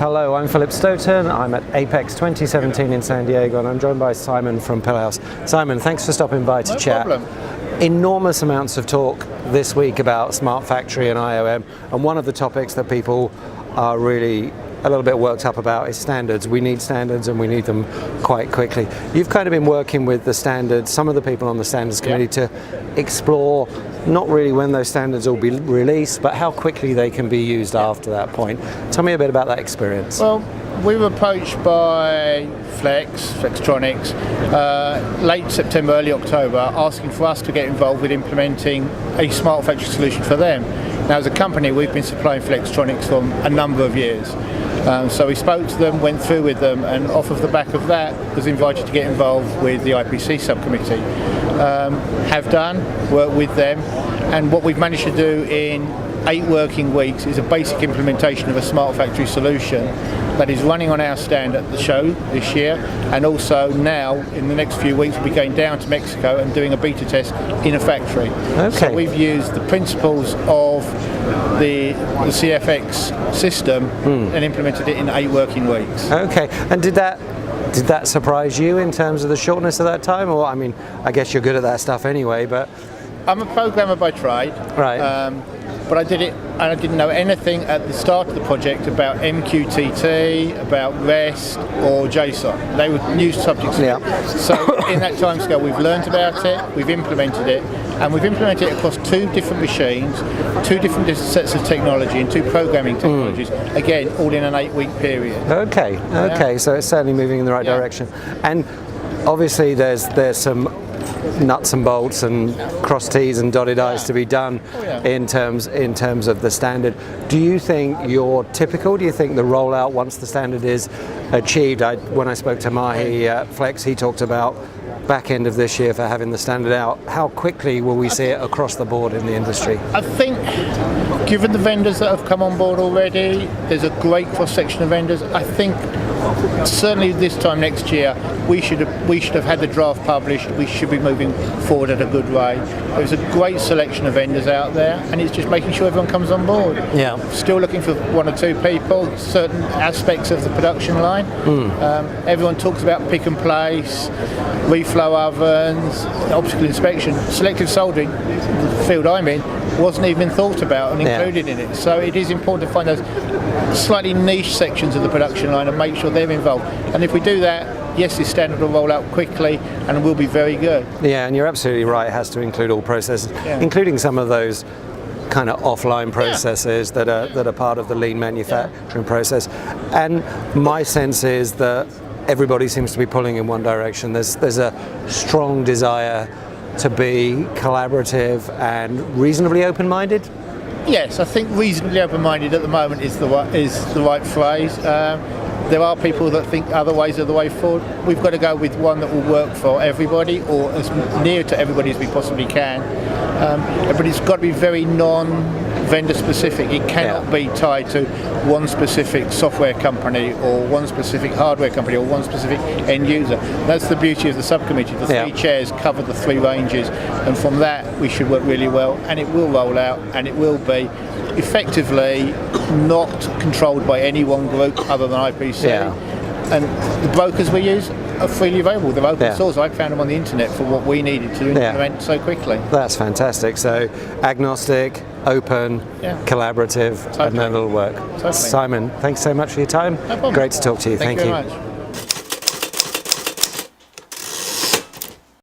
Hello, I'm Philip Stoughton. I'm at Apex 2017 in San Diego, and I'm joined by Simon from Pillarhouse. Simon, thanks for stopping by to chat. No problem. Enormous amounts of talk this week about smart factory and IOM, and one of the topics that people are really a little bit worked up about is standards. We need standards, and we need them quite quickly. You've kind of been working with the standards, some of the people on the standards committee, to explore not really when those standards will be released, but how quickly they can be used after that point. Tell me a bit about that experience. Well, we were approached by Flextronics, late September, early October, asking for us to get involved with implementing a smart factory solution for them. Now, as a company, we've been supplying Flextronics for a number of years. So we spoke to them, went through with them, and off of the back of that was invited to get involved with the IPC subcommittee. Have done, worked with them, and what we've managed to do in 8 working weeks is a basic implementation of a smart factory solution that is running on our stand at the show this year, and also now in the next few weeks we'll be going down to Mexico and doing a beta test in a factory. Okay. So we've used the principles of the CFX system and implemented it in 8 working weeks. Okay, and did that surprise you in terms of the shortness of that time? Or, I mean, I guess you're good at that stuff anyway, but... I'm a programmer by trade. Right. But I did it, and I didn't know anything at the start of the project about MQTT, about REST or JSON. They were new subjects. Yeah. So in that timescale, we've learned about it, we've implemented it, and we've implemented it across 2 different machines, 2 different sets of technology, and 2 programming technologies. Again, all in an 8-week period. Okay. Okay. So it's certainly moving in the right direction. And obviously, there's some nuts and bolts and cross T's and dotted I's to be done in terms of the standard. Do you think you're typical? Do you think the rollout once the standard is achieved? When I spoke to Mahi at Flex, he talked about back end of this year for having the standard out. How quickly will we see it across the board in the industry? I think, given the vendors that have come on board already, there's a great cross-section of vendors. I think certainly this time next year we should have had the draft published. We should be moving forward at a good rate. There's a great selection of vendors out there, and it's just making sure everyone comes on board. Yeah. Still looking for 1 or 2 people, certain aspects of the production line. Everyone talks about pick and place, reflow ovens, optical inspection. Selective soldering, the field I'm in, wasn't even thought about and included in it. So it is important to find those slightly niche sections of the production line and make sure they're involved. And if we do that, yes, this standard will roll out quickly and will be very good. Yeah, and you're absolutely right. It has to include all processes, including some of those kind of offline processes that are part of the lean manufacturing process. And my sense is that everybody seems to be pulling in one direction. There's a strong desire to be collaborative and reasonably open-minded. Yes, I think reasonably open-minded at the moment is the right phrase. There are people that think other ways are the way forward. We've got to go with one that will work for everybody, or as near to everybody as we possibly can. But it's got to be very non-vendor specific. It cannot be tied to one specific software company or one specific hardware company or one specific end user. That's the beauty of the subcommittee. The 3 chairs cover the 3 ranges, and from that we should work really well, and it will roll out, and it will be effectively not controlled by any one group other than IPC. And the brokers we use are freely available. They're open source. I found them on the internet for what we needed to implement so quickly. That's fantastic. So agnostic, open, collaborative, and then it'll work. Simon, thanks so much for your time. No problem. Great to talk to you. Thank you very much.